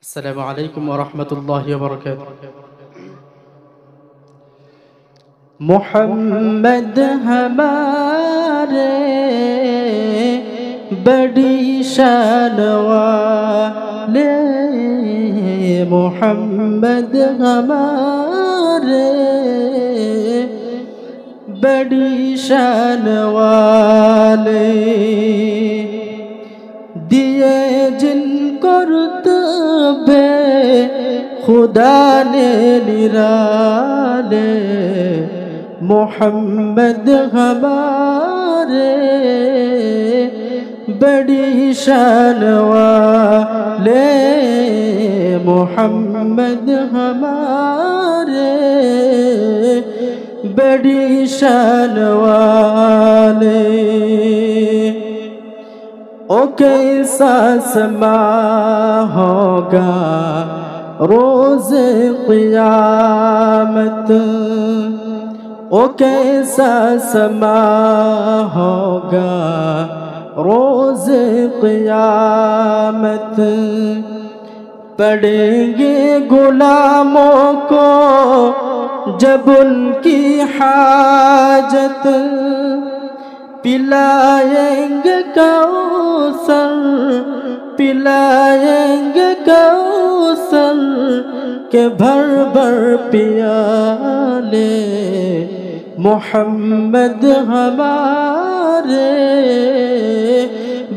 السلام علیکم ورحمۃ اللہ وبرکاتہ۔ محمد ہمارے بڑی شان والے، محمد ہمارے بڑی شان والے، دیے جن کو رتبے خدا نے نرالے، محمد ہمارے بڑی شان والے، محمد ہمارے بڑی شان والے۔ او کیسا سما ہوگا روز قیامت، او کیسا سما ہوگا روز قیامت، پڑیں گے غلاموں کو جب ان کی حاجت، پلائیں گے کوثر، پلائیں گے کوثر کے بھر بھر پیالے، محمد ہمارے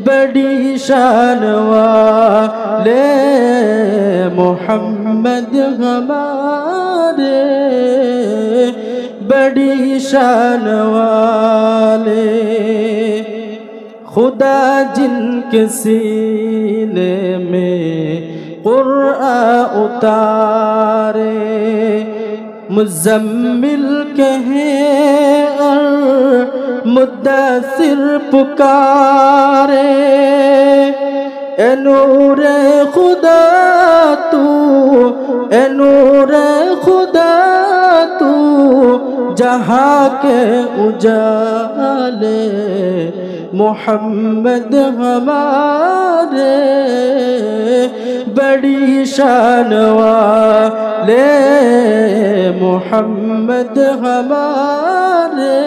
بڑی شان والے، محمد ہمارے بڑی شان والے۔ خدا جن کے سینے میں قرآن اتارے، مزمل کہیں اور مدثر پکارے، اے نور خدا تو، اے نور خدا تو جہاں کے اجالے، محمد ہمارے بڑی شان والے، محمد ہمارے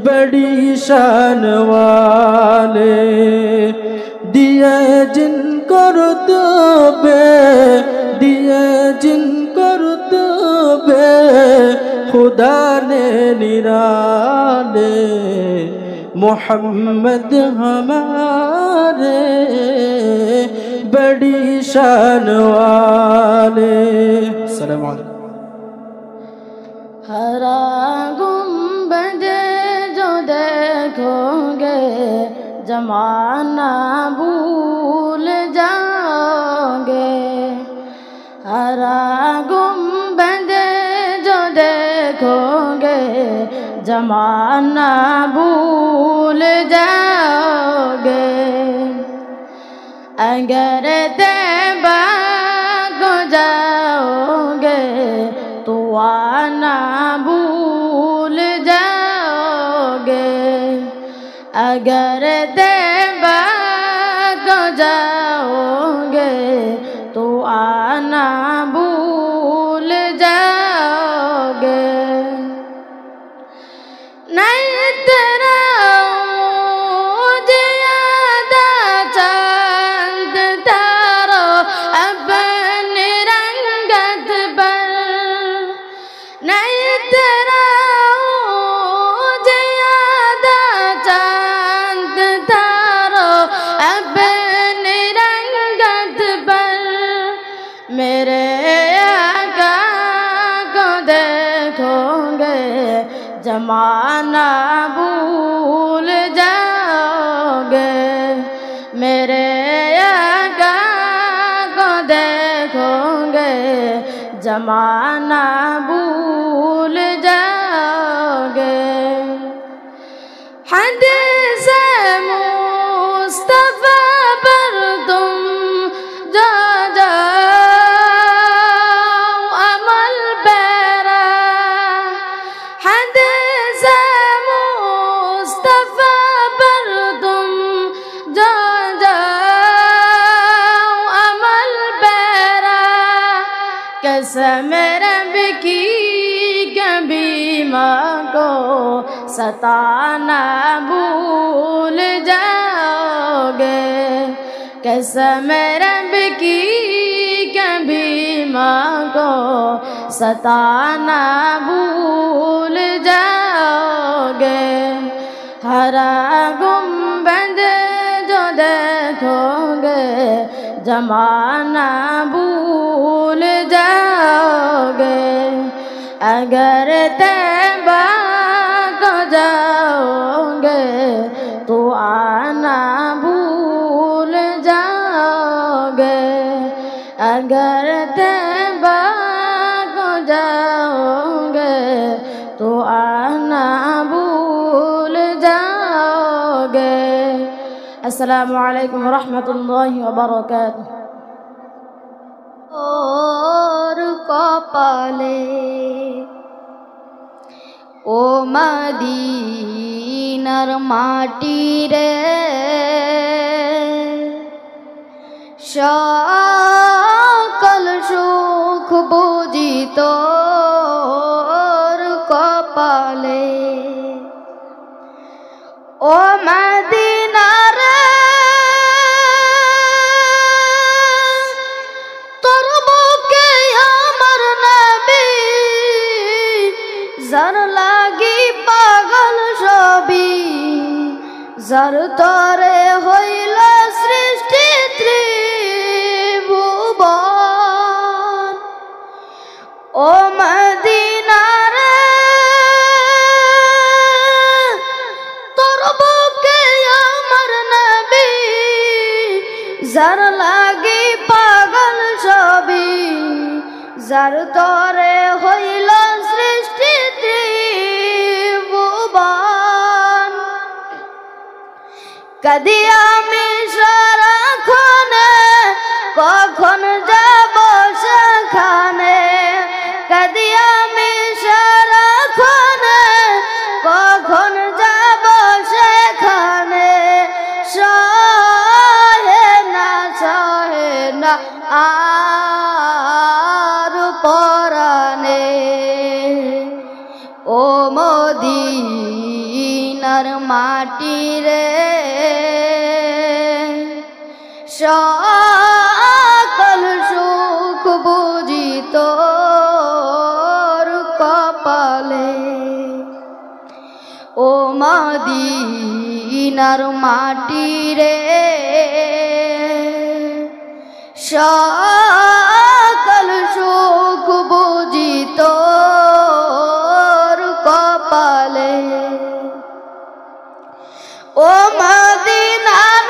بڑی شان والے، دیے جن کو رتبے، دیے جن کو رتبے خدا نے نرالے، محمد ہمارے بڑی شان والے۔ السلام علیکم۔ ہرا گنبد جو دیکھو گے زمانہ بھول جاؤ گے، ہرا گنبد جو دیکھو گے زمانہ بھول جاؤ گے، اگر طیبہ کو جاؤ گے تو آنا بھول جاؤ گے، اگر طیبہ کو جاؤ گے تو آنا بھول جاؤ گے، نہیں تیرا زیادہ چاند تارو اپنی رنگت پر، نہیں تیرا زیادہ چاند تارو اپنی رنگت پر، میرے آقا کو دیکھو گے زمانہ بھول جاؤ گے، میرے آقا کو دیکھو گے زمانہ بھول جاؤ گے، حدیث مصطفیٰ پر تم جو جاؤ عمل پیرا، حدیث مصطفیٰ پر تم جو جاؤ عمل कसम रब की कभी माँ को सताना भूल जाओगे। कसम रब की कभी माँ को सताना भूल जाओगे। हरा गुंबद जो देखोगे जमाना भूल जाओगे। अगर तैबा को जाओगे तो आना भूल जाओगे। अगर तैबा को जाओगे तो आना भूल जाओगे। अस्सलामु अलैकुम व रहमतुल्लाहि व बरकातुहू। और कपाले ओ मदीनार माटी रे सकल सुख बुझी तोर कपाले। ओ मदीनार तोर बुके अमर नबी जर लागी पागल सभी। जर तोरे हইল सृष्टि त्रिभुवन। ओ मदीनार तोर बुके अमर नबी जर लागी पागल सभी। जर तोरे हইল सृष्टि त्रिभुवन। कदी आमी সারাক্ষণে কখন যাব সেখানে। कदी आमी সারাক্ষণে কখন যাব সেখানে। সহে না আর পরানে। ও মদিনার মাটি রে সকল সুখ বুঝি তোর কপালে। ও মদিনার মাটি রে সকল সুখ বুঝি তোর কপালে। ও মদিনার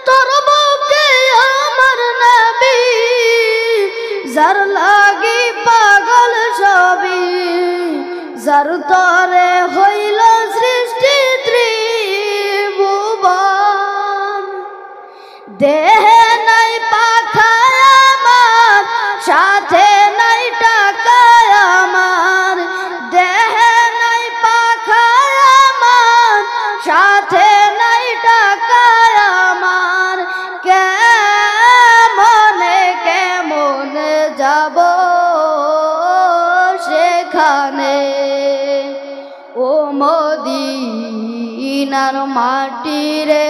তোর বুকে আমার নবী যার লাগি পাগল সবই। যার তরে হইল সৃষ্টি ত্রিভুবন। দেহে নাই পাখা আমার সাথে নাই টাকা আমার। দেহে নাই পাখা আমার সাথে নাই টাকা আমার। কেমনে যাব সেখানে। ও মদিনার মাটি রে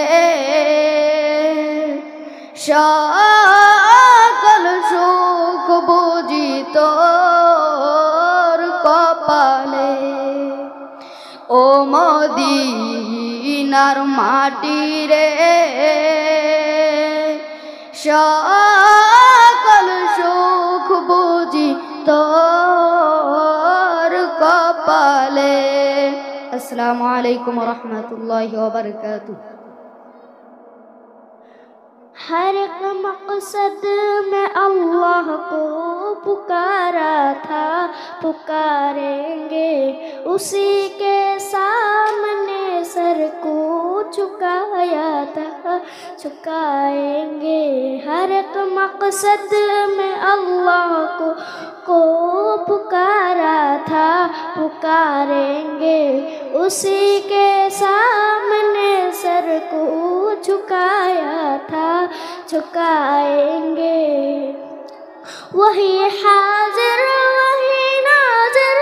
সকল সুখ বুঝি তোর কপালে। ও মদিনার মাটি রে সকল সুখ বুঝি তোর কপালে। अस्सलामु अलैकुम व रहमतुल्लाहि व बरकातुहू। हर एक मकसद में अल्लाह को पुकारा था, पुकारेंगे उसी के सामने सर को झुकाया था, झुकाएंगे हर एक मकसद में अल्लाह को पुकारा था, पुकारेंगे उसी के सामने सर को झुकाया था, झुकाएंगे वही हाजिर वही नाजिर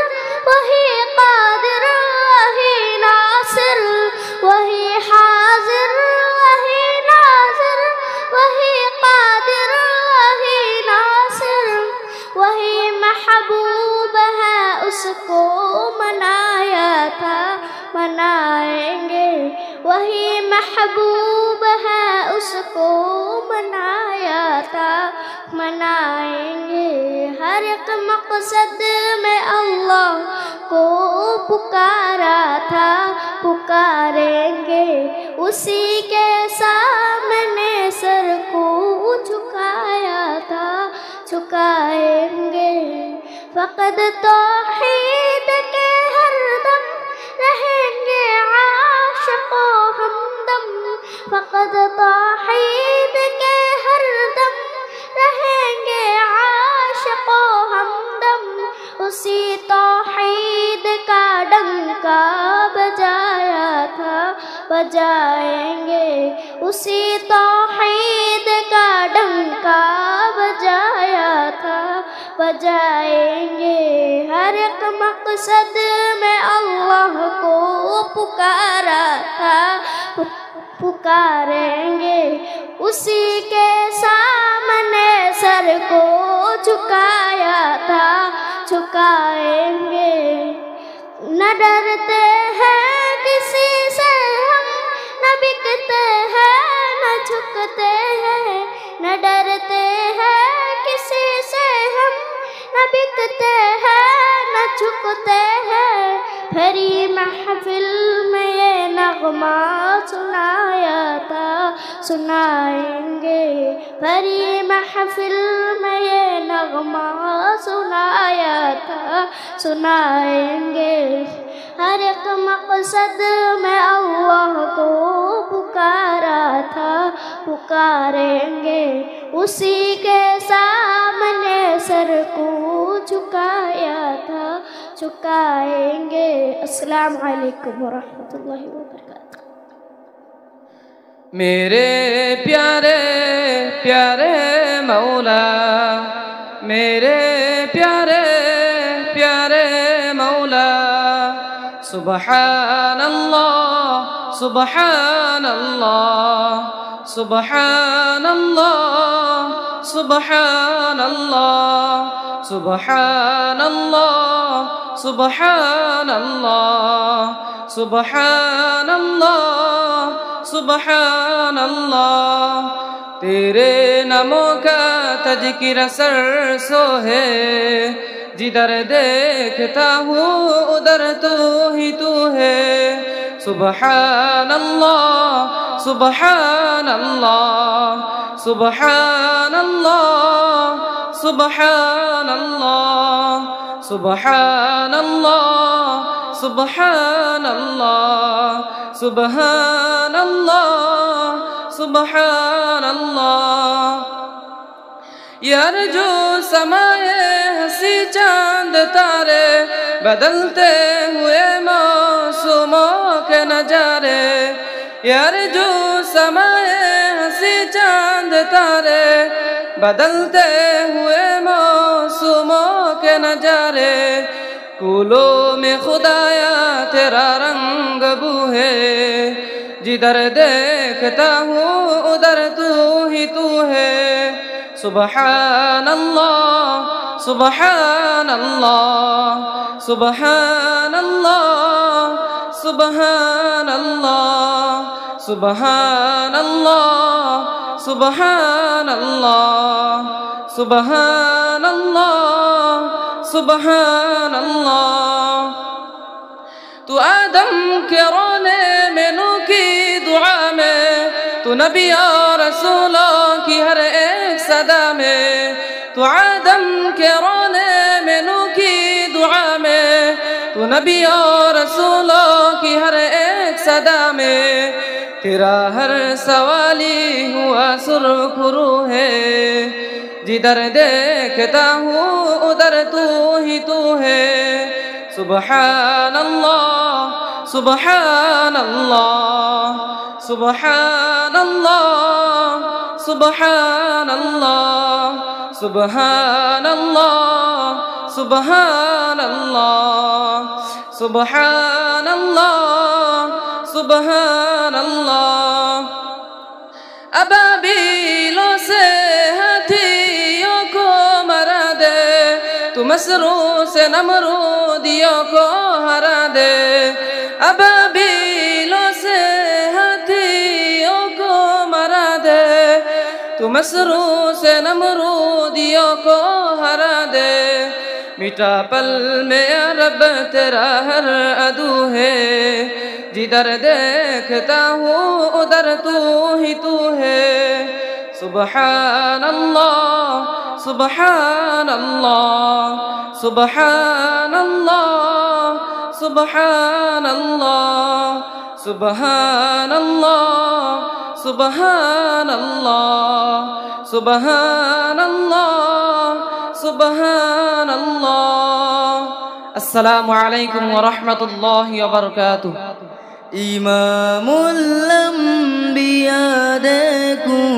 वही कादिर वही नासिर, वही हाजिर वही नाजिर वही कादिर वही नासिर, वही महबूब है उसको मनाया था, मनाएंगे वही महबूब है उसको मनाया था, मनाएंगे हर एक मकसद में अल्लाह को पुकारा था, पुकारेंगे उसी के सामने सर को झुकाया था, झुकाएंगे फ़क़द तौहीद के हरदम रहेंगे आशिक़ व हमदम, फ़क़द तौहीद के हरदम रहेंगे आशिक़ व हमदम, उसी तौहीद का डंका बजाया था, बजाएंगे उसी तौहीद का डंका बजाया था, बजाएंगे हर एक मकसद में अल्लाह को पुकारा था, पुकारेंगे उसी के सामने सर को झुकाया था, झुकाएंगे न डरते हैं किसी से हम, न बिकते हैं न झुकते हैं, न डरते हैं किसी से हम, न बिकते हैं न झुकते हैं, भरी महफिल में ये नगमा सुनाया था, सुनाएंगे भरी महफिल में ये नगमा सुनाया था, सुनाएंगे हर एक मकसद में अल्लाह को पुकारा था, पुकारेंगे उसी के सामने सर को झुकाया था, झुकाएंगे। अस्सलाम वालेकुम वरहमतुल्लाहि वबरकातुह। मेरे प्यारे प्यारे मौला, मेरे प्यारे प्यारे मौला, सुबहान अल्लाह सुबहान अल्लाह सुबहान अल्लाह सुबहान अल्लाह सुबहान अल्लाह सुबहान अल्लाह सुबहान अल्लाह सुबहान अल्लाह। तेरे नामों का तज़किरा सरसो है, जिधर देखता हूँ उधर तू ही तू है। सुबहान अल्लाह सुबहान अल्लाह सुबहान अल्लाह सुबहान अल्लाह सुबहान अल्लाह सुबहान अल्लाह सुबहान अल्लाह सुबहान अल्लाह। यार जो समाए हंसी चांद तारे, बदलते हुए मौसमों के नजारे। यार जो समाए हंसी चांद तारे, बदलते हुए मौसमों के नजारे। फूलों में खुदाया तेरा रंग बू है, जिधर देखता हूँ उधर तू ही तू है। सुबहान अल्लाह सुबहान अल्लाह सुबहान अल्लाह सुबहान अल्लाह सुबहान अल्लाह सुबहान अल्लाह सुबहान अल्लाह सुबहान अल्लाह। तू आदम के रोने में नूह की दुआ में, तू नबी और रसूलों की हर एक सदा में। तू आदम के तू नबी और रसूलों की हर एक सदा में तेरा हर सवाली हुआ सुरखरू है। जिधर देखता हूँ उधर तू ही तू है। सुबहान अल्लाह सुबहान अल्लाह सुबहान अल्लाह सुबहान अल्लाह सुबहान अल्लाह सुबहान अल्लाह सुबहान अल्लाह सुबहान अल्लाह। अबाबीलों से हाथियों को मरा दे, तू मसरू से नमरूदियों को हरा दे। अबाबीलों से हाथियों को मरा दे, तू मसरू से नमरूदियों को हरा दे। मिटा पल में या रब तेरा हर अदू है। जिधर देखता हूँ उधर तू ही तू है। सुबहान अल्लाह सुबहान अल्लाह सुबहान अल्लाह सुबहान अल्लाह सुबहान अल्लाह सुबहान अल्लाह सुबहान अल्लाह सुबहान अल्लाह। अस्सलामु अलैकुम व रहमतुल्लाहि व बरकातुहू। इमामुल अंबिया देखूं,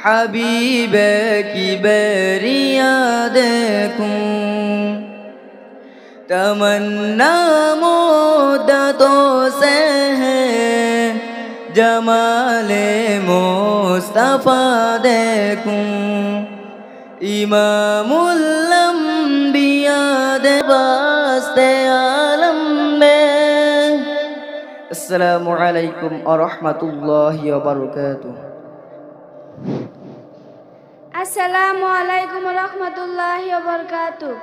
हबीबे की बैरिया देखूं। तमन्ना मुद्दतों से है जमाले मुस्तफा देखूं। इमामुल अंबिया दे वास्ते आलम में। अस्सलामु अलैकुम व रहमतुल्लाहि व बरकातुहू। अस्सलामु अलैकुम व रहमतुल्लाहि व बरकातुहू।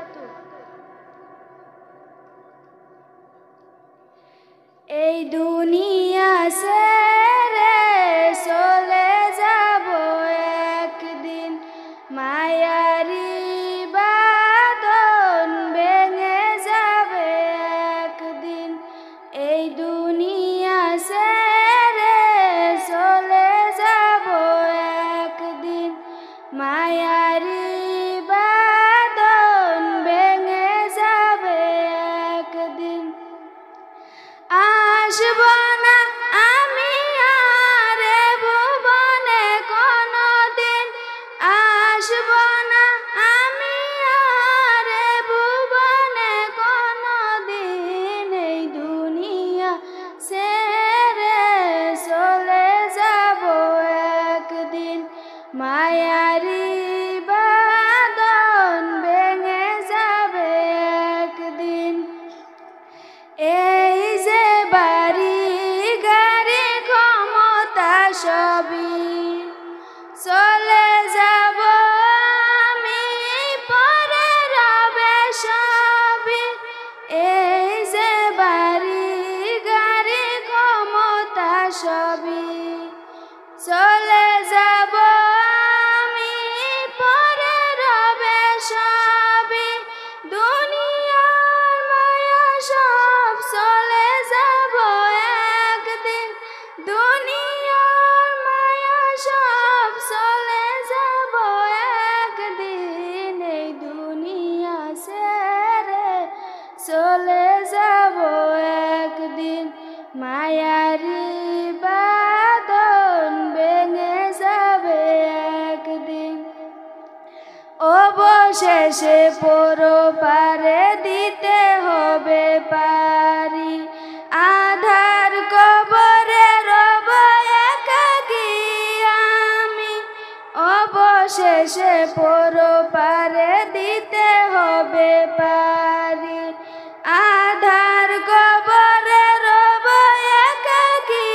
এই দুনিয়া ছেড়ে চলে যাব একদিন, মায়ারি বাঁধন ভেঙে যাবে একদিন। এই দুনিয়া ছেড়ে চলে যাব একদিন, মায়ারি বাঁধন ভেঙে যাবে একদিন। আসব না আমি আর ভুবনে কোনদিন, আসব না আমি আর ভুবনে কোনদিন। এই দুনিয়া ছেড়ে চলে যাব একদিন, মায়ারি বাঁধন ভেঙে যাবে একদিন। এই যে বাড়ি গাড়ি ক্ষমতা সবই চলে যাব আমি, পরে রবে সবই। এই যে বাড়ি গাড়ি ক্ষমতা সবই চলে যাব আমি, পরে রবে সবই। দুনিয়ার মায়া সব চলে যাব একদিন, দুনিয়ার মায়া সব চলে যাব একদিন। এই দুনিয়া ছেড়ে চলে যাব একদিন, মায়ারি বাঁধন ভেঙে যাবে একদিন। অবশেষে পরপারে দিতে হবে পারি, আধার কবরে রব একাকী আমি। অবশেষে পরপারে দিতে হবে পারি, আধার কবরে রব একাকী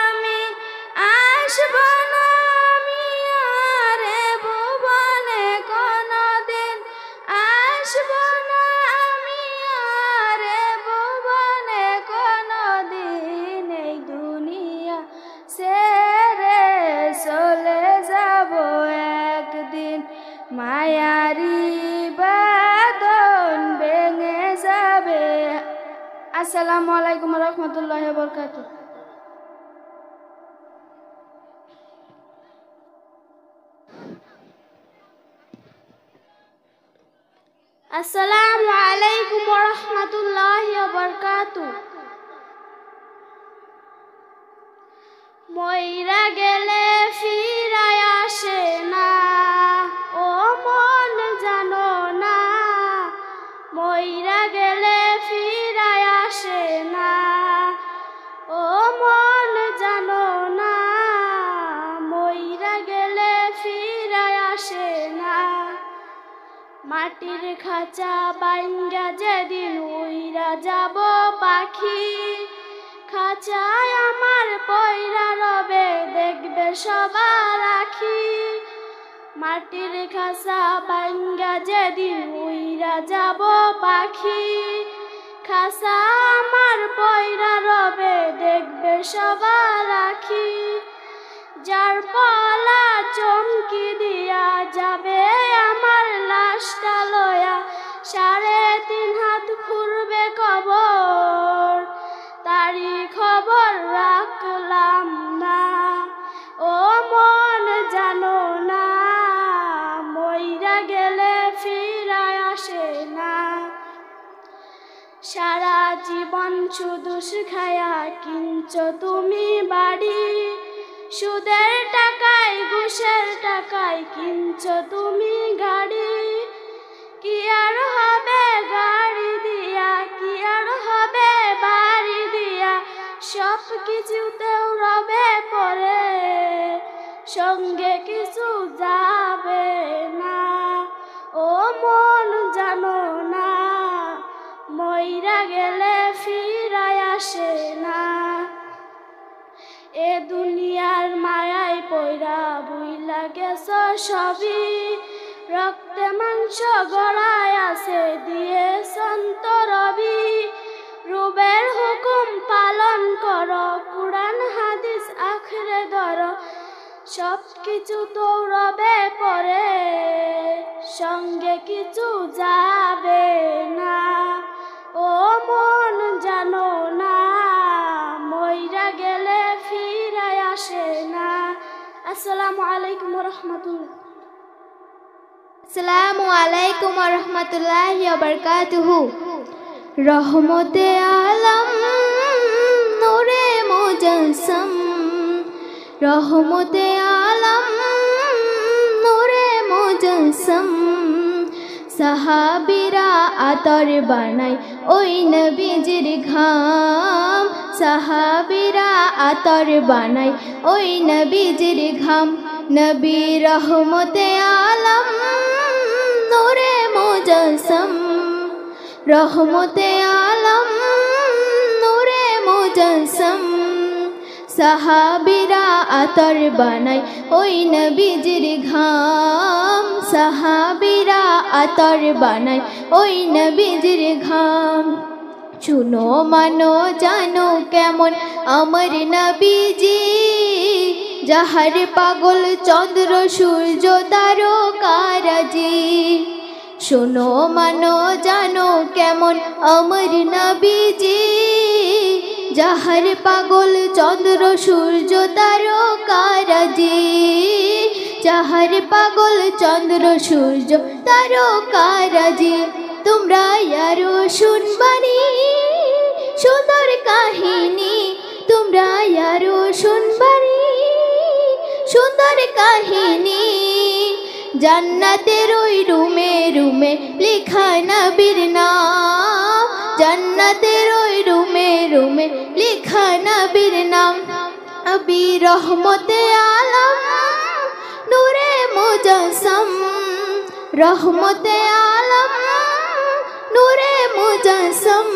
আমি। আসব না আমি আর ভুবনে কোনদিন, আসব আসসালামু আলাইকুম রহমতুল্লাহি ওয়া বারাকাতুহু। আসসালামু আলাইকুম রহমতুল্লাহি ওয়া বারাকাতুহু। মইরা গেলে ফিরায় আসে না, ও মন জানো না, মইরা গেলে ফিরায় আসে না, ও মন জানো না, মইরা গেলে ফিরায় আসে না। মাটির খাঁচা বাইঙ্গা যেদিন উইরা যাব পাখি, খাঁচায় আমার পয়রা রবে দেখবে সবার আখি। মাটির খাঁচা বাইঙ্গা যেদিন উইরা যাব পাখি, খাঁচা আমার পয়রা রবে দেখবে সবার আখি। যার পলা চমকি দিয়া যাবে আমার লাশটা লয়া, 3.5 হাত খুঁড়বে কবর, তারই খবর রাখলাম না, ও মন জানো না, মইরা গেলে ফিরায় আসে না। সারা জীবন শুধু খায়া কিনছো তুমি বাড়ি, সুদের টাকায় ঘুষের টাকায় কিনছো তুমি গাড়ি। কি আর হবে গাড়ি দিয়া, কি আর হবে বাড়ি দিয়া, সব কিছুতেও রবে পরে, সঙ্গে কিছু যাবে না, ও মন জানো না, মইরা গেলে ফিরায় আসে না। এ দুনিয়ার মায়ায় পয়রা বুইলা গেছ সবই, রক্তে মাংস গড়ায় আছে দিয়ে সন্তরবি। রবের হুকুম পালন করো, কুরআন হাদিস আখরে ধরো, সব কিছু তো রবে পরে, সঙ্গে কিছু যাবে না, ও মন জানো না, মইরা গেলে ফিরায় আসে না। আসসালামু আলাইকুম রহমতুল্লাহ। আসসালামু আলাইকুম রহমতুল্লাহি ওয়া বারাকাতুহু। রহমতে আলম নূরে মুজাসসাম, রহমতে আলম নূরে মুজাসসাম, সাহাবীরা আতর বানায় ওই নবীজির ঘাম, সাহাবীরা আতর বানায় ওই নবীজির ঘাম। নবী রহমতে আলম নূরে মুজাসসাম, রহমতে আলম নূরে মুজাসসাম, সাহাবীরা আতর বানায় ওই নবীজির ঘাম, সাহাবীরা আতর বানায় ওই নবীজির ঘাম। শুনো মানো জানো কেমন আমার নবীজি, যাহার পাগল চন্দ্র সূর্য তারকারাজি। শোনো মানো জানো কেমন আমার নবীজি, যাহার পাগল চন্দ্র সূর্য তারকারাজি, যাহার পাগল চন্দ্র সূর্য তারকারাজি। তোমরা আরো শুনবানি সুন্দর কাহিনী, তোমরা আরো শুনবানি সুন্দর কাহিনী। জান্নাতের ওই রুমে রুমে লেখা নবীর নাম, জান্নাতের ওই রুমে রুমে লেখা নবীর নাম। নবী রহমতে আলম নূরে মুজাসসাম, রহমতে আলম নূরে মুজাসসাম,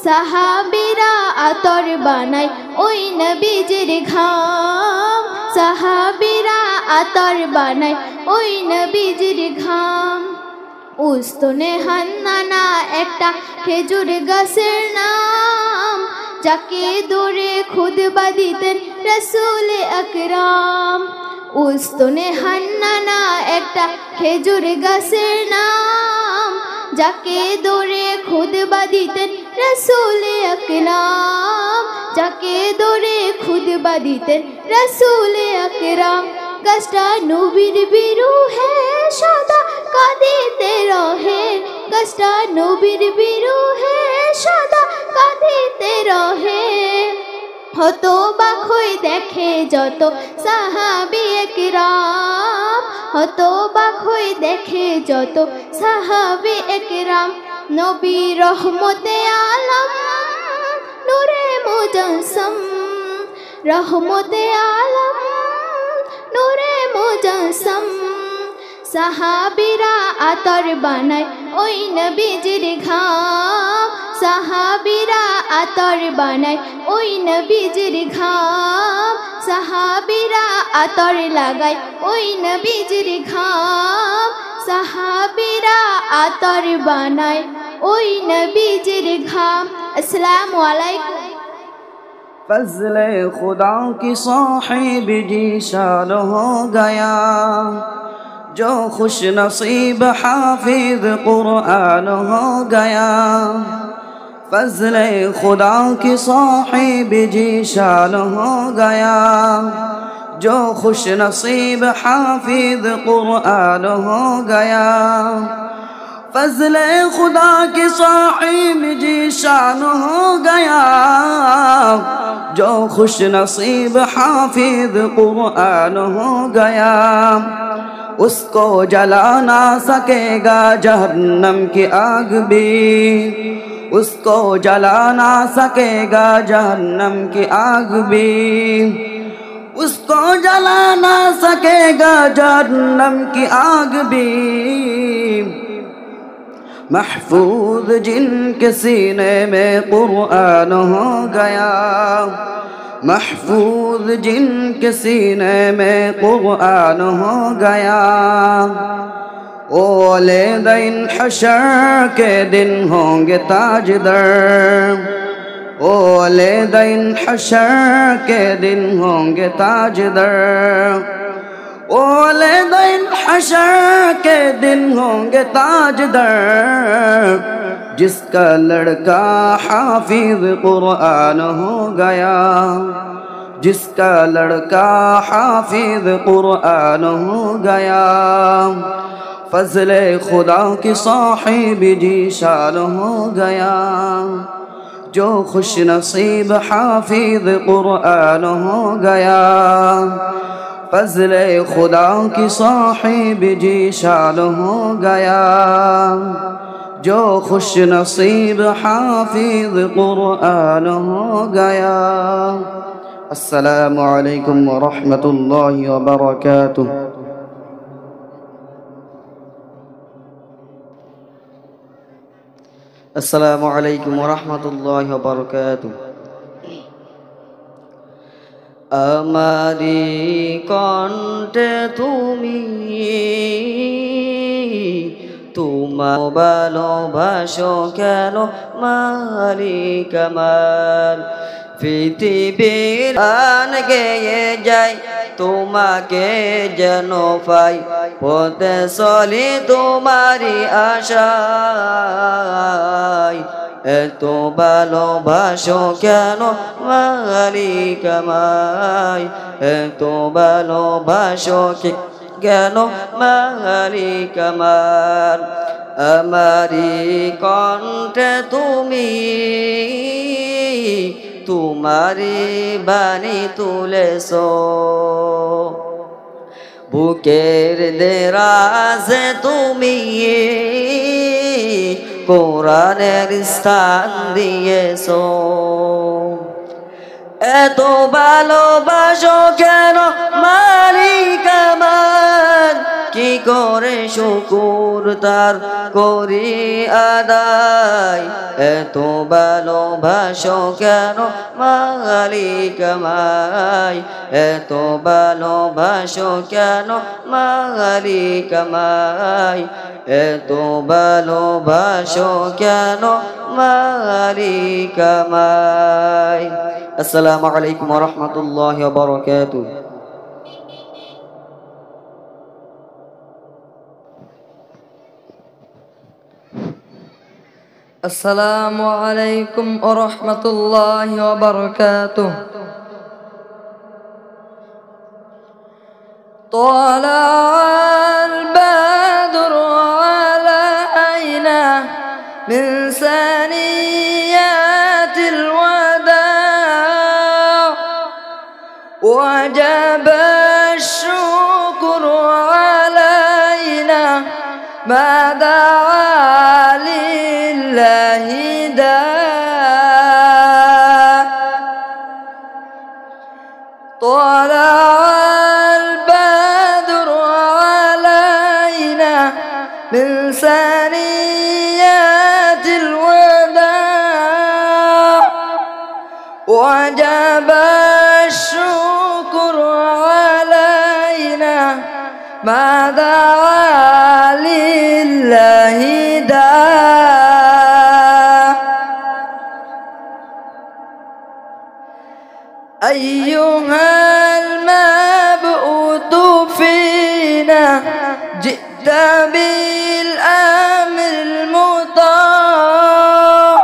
সাহাবীরা আতর বানায় ওই নবীজির ঘাম, সাহাবীরা আতর বানায় ওই নবীজির ঘাম। উস্তনে হান্নানা একটা খেজুর গাছের নাম, যাকে দূরে খুতবা দিতেন রাসূল আকরাম। উস্তনে হান্নানা একটা খেজুর গাছের নাম, যাকে দৌড়ে খুতবা দিতেন রসুল আকরাম, যাকে দৌড়ে খুতবা দিতেন রসুল আকরাম। গাছটা নবীর বিরুহে সদা কাঁদিতে রহে, গাছটা নবীর বিরুহে সদা কাঁদিতে রহে। হতবাক হয়ে দেখে যত সাহাবী একরাম, হতবাক হয়ে দেখে যত সাহাবী একরাম। নবী রহমতে আলম নূরে মুজাসসাম, রহমতে আলম নূরে মুজাসসাম। সাহাবীরা আতর বানায় ওই নবীজির ঘাম, সাহাবীরা আতর বানায় ওই নবীজির ঘাম, সাহাবীরা আতর লাগায় ওই নবীজির ঘাম, সাহাবীরা আতর বানায় ওই নবীজির ঘাম। আসসালামু আলাইকুম। फजल खुदा की साहिब जी शान हो गया, जो खुश नसीब हाफिज कुरान हो गया। फजल खुदा की साहिब जी शान हो गया, जो खुश नसीब हाफिज कुरान हो गया। फजल खुदा की साहिब जी शान हो गया, जो खुश नसीब हाफिज कुरान हो गया। उसको जला ना सकेगा जहन्नम की आग भी, उसको जला ना सकेगा जहन्नम की आग भी, उसको जला ना सकेगा जहन्नम की आग भी। महफूज जिनके सीने में कुरान हो गया, महफूज जिनके सीने में कुरान हो गया। ओले दिन हशर के दिन होंगे ताजदर, ओले दिन हशर के दिन होंगे ताजदर, ओले दिन हशर के दिन होंगे ताजदर। जिसका लड़का हाफिज कुरान हो गया, जिसका लड़का हाफिज कुरान हो गया। फजल खुदा की साहिब जी शान हो गया, जो खुश नसीब हाफिज कुरान हो गया। फजल खुदा की साहिब जी शान हो गया, जो खुश नसीब हाफिज कुरान हो गया। अस्सलामु अलैकुम व रहमतुल्लाहि व बरकातुह। अस्सलामु अलैकुम व रहमतुल्लाहि व बरकातुह। আমারি কণ্ঠে তুমি তোমার ভালোবাসো কেন মালিক আমার। পৃথিবীর আন গেয়ে যাই তোমাকে যেন পাই, পথে চলি তোমারি আশায়। এত ভালোবাসো কেন মালিক আমায়, এত ভালোবাসো কেন মালিক আমার। আমারি কণ্ঠে তুমি তোমারি বাণী তুলেছো, বুকের দেরাজে তুমি কোরআনের স্থান দিয়েছো। এত ভালোবাসো কেন মালিক আমার, কি করে শুকুর তার করি আদায়। এত ভালোবাসো কেন মালিক আমায়, এত ভালোবাসো কেন মালিক আমায়, এত ভালোবাসো কেন মালিক আমায়। আসসালামু আলাইকুম ওয়া রাহমাতুল্লাহি ওয়া বারাকাতুহু। السلام عليكم ورحمة الله وبركاته. طلع البدر علينا من ثنيات الوداع وجب الشكر علينا ما دعا لله داع. طلع البدر علينا من ثنيات الوداع وجب الشكر علينا ما دعا لله داع. أيها المبعوث فينا جئت بالأمر المطاع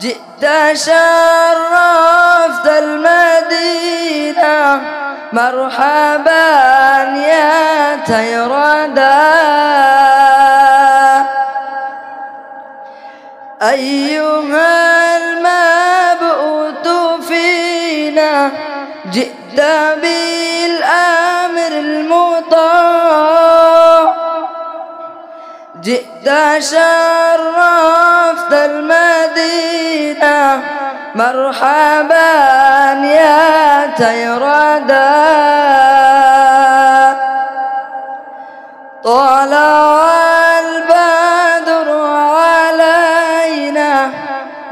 جئت شرفت المدينة مرحبا يا تيردا. أيها المبعوث فينا جئت بالأمر المطاع جئت شرفت المدينة مرحبا يا تيردا. طلع البدر علينا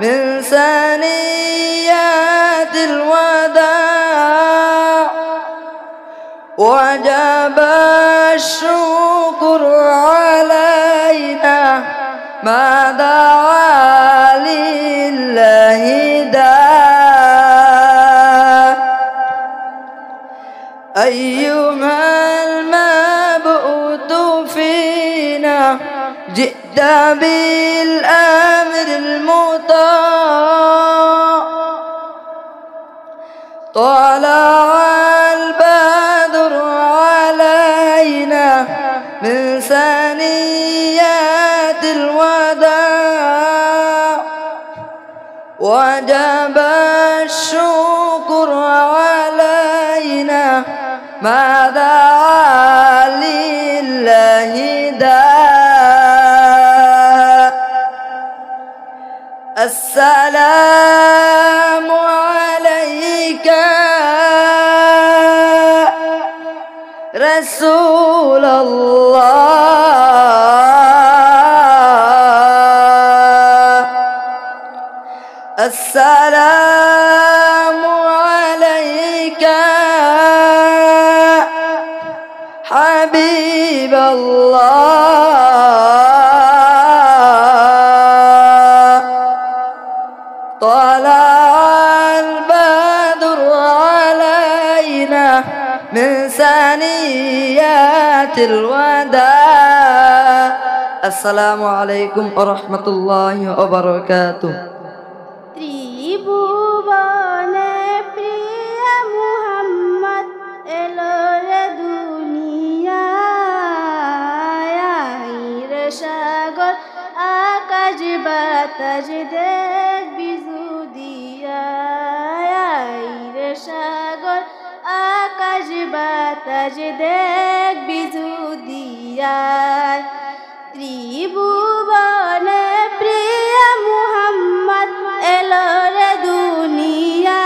من ثنيات الوداع وجب الشكر علينا ما دعا لله داع. أيها المبعوث فينا جئت بالأمر المطاع طلع البدر علينا من ثنيات الوداع وجب الشكر علينا ما دعا لله داع. السلام عليك رسول الله. السلام عليك حبيب الله. طلع البدر علينا من ثنيات الوداع. السلام عليكم ورحمة الله وبركاته. ত্রিভুবনে প্রিয় মুহাম্মদ এলো রে দুনিয়ায়। আইরে সাগর আকাশ বাতাস দেখবি যুদিয়ায়। আইরে সাগর আকাশ বাতাস দেখবি যুদিয়ায়। ত্রিভুবনে প্রিয় মুহাম্মদ এলো রে দুনিয়ায়।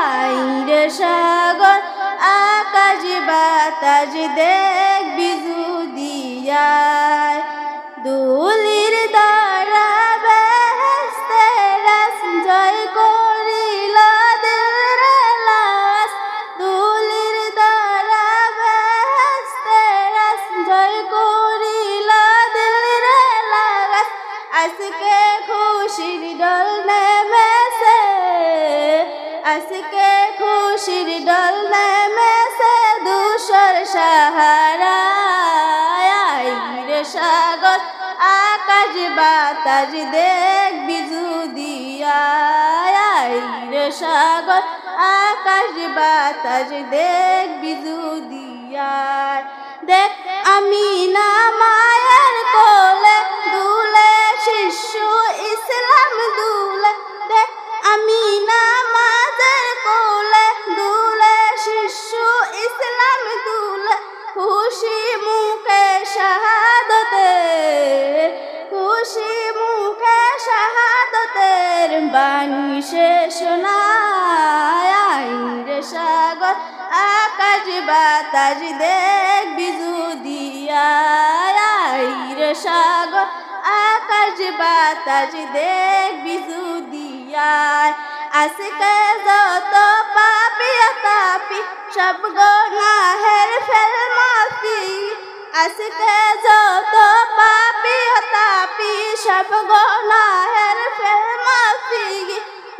আইরে সাগর আকাশ বাতাস দেখবি যুদিয়ায়। দুলির দ্বারা বেহেশতের জয় করিল দিলের লাশ। দুলির দ্বারা বেহেশতের জয় করিল দিলের লাশ। আজকে খুশির ডল নেমেছে আজকে খুশির ডল নেমেছে ধূসর সাহারায়। আইরে সাগর আকাশ বাতাস দেখবি যদি আয় রে সাগর আকাশ বাতাস দেখবি যদি আয় দেখ আমি না মায়ের কোলে দুলে শিশু ইসলাম দুলে দেখ আমি না মায়ের কোলে দুলে শিশু ইসলাম দুলে খুশি মুখে শাহাদতের খুশি মুখে শাহাদতের বাণী শেষ শোনায় রে সাগর আকাশ বাতাস দেখবি যদি আয় রে সাগর আকাশ বাতাস দেখবি যদি আয় আজকে যত পাপি তাপি সব গুনাহের ফেল মাফি আজকে যত পাপি তাপি সব গুনাহের ফেল মাফি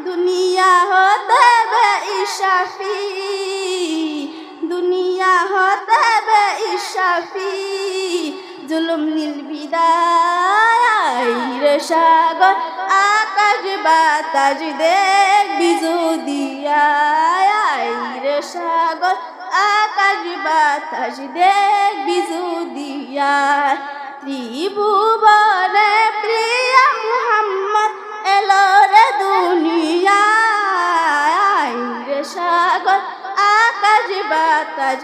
দুনিয়া হতে বে ইশাফি দুনিয়া হতে বে ইশাফি জুলুম নীল বিদায় রে সাগর আকাশ বাতাস দেখবি যদি আয় রে সাগর আকাশ বাতাস দেখবি যদি আয় ত্রিভুবনে প্রিয় মুহাম্মদ এলো রে দুনিয়ায় রে সাগর আকাশ বাতাস